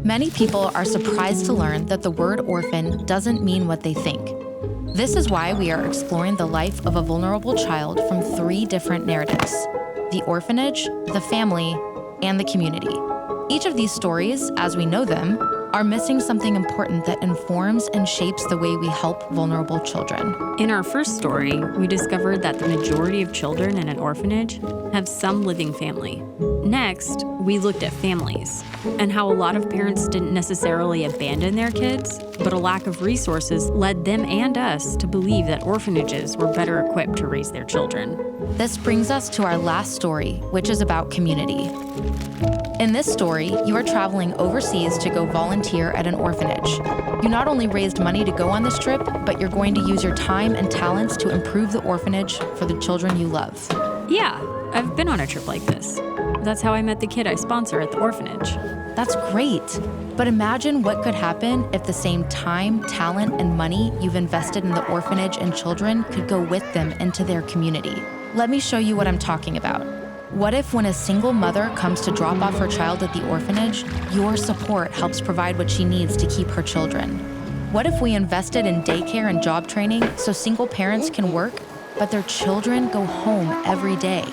Many people are surprised to learn that the word orphan doesn't mean what they think. This is why we are exploring the life of a vulnerable child from 3 different narratives: the orphanage, the family, and the community. Each of these stories, as we know them, are missing something important that informs and shapes the way we help vulnerable children. In our first story, we discovered that the majority of children in an orphanage have some living family. Next, we looked at families and how a lot of parents didn't necessarily abandon their kids, but a lack of resources led them and us to believe that orphanages were better equipped to raise their children. This brings us to our last story, which is about community. In this story, you are traveling overseas to go volunteer at an orphanage. You not only raised money to go on this trip, but you're going to use your time and talents to improve the orphanage for the children you love. Yeah, I've been on a trip like this. That's how I met the kid I sponsor at the orphanage. That's great. But imagine what could happen if the same time, talent, and money you've invested in the orphanage and children could go with them into their community. Let me show you what I'm talking about. What if when a single mother comes to drop off her child at the orphanage, your support helps provide what she needs to keep her children? What if we invested in daycare and job training so single parents can work, but their children go home every day?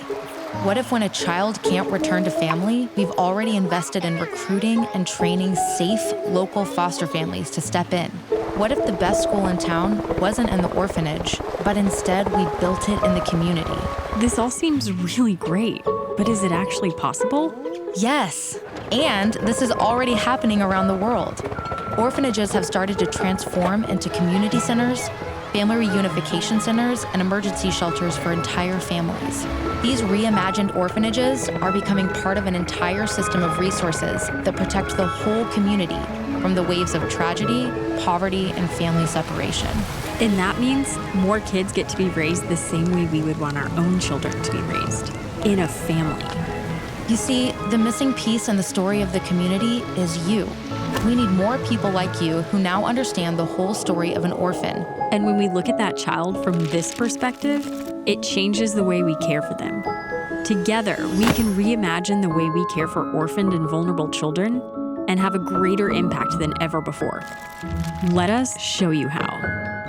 What if when a child can't return to family, we've already invested in recruiting and training safe local foster families to step in? What if the best school in town wasn't in the orphanage, but instead we built it in the community? This all seems really great, but is it actually possible? Yes, and this is already happening around the world. Orphanages have started to transform into community centers, family reunification centers, and emergency shelters for entire families. These reimagined orphanages are becoming part of an entire system of resources that protect the whole community from the waves of tragedy, poverty, and family separation. And that means more kids get to be raised the same way we would want our own children to be raised, in a family. You see, the missing piece in the story of the community is you. We need more people like you who now understand the whole story of an orphan. And when we look at that child from this perspective, it changes the way we care for them. Together, we can reimagine the way we care for orphaned and vulnerable children and have a greater impact than ever before. Let us show you how.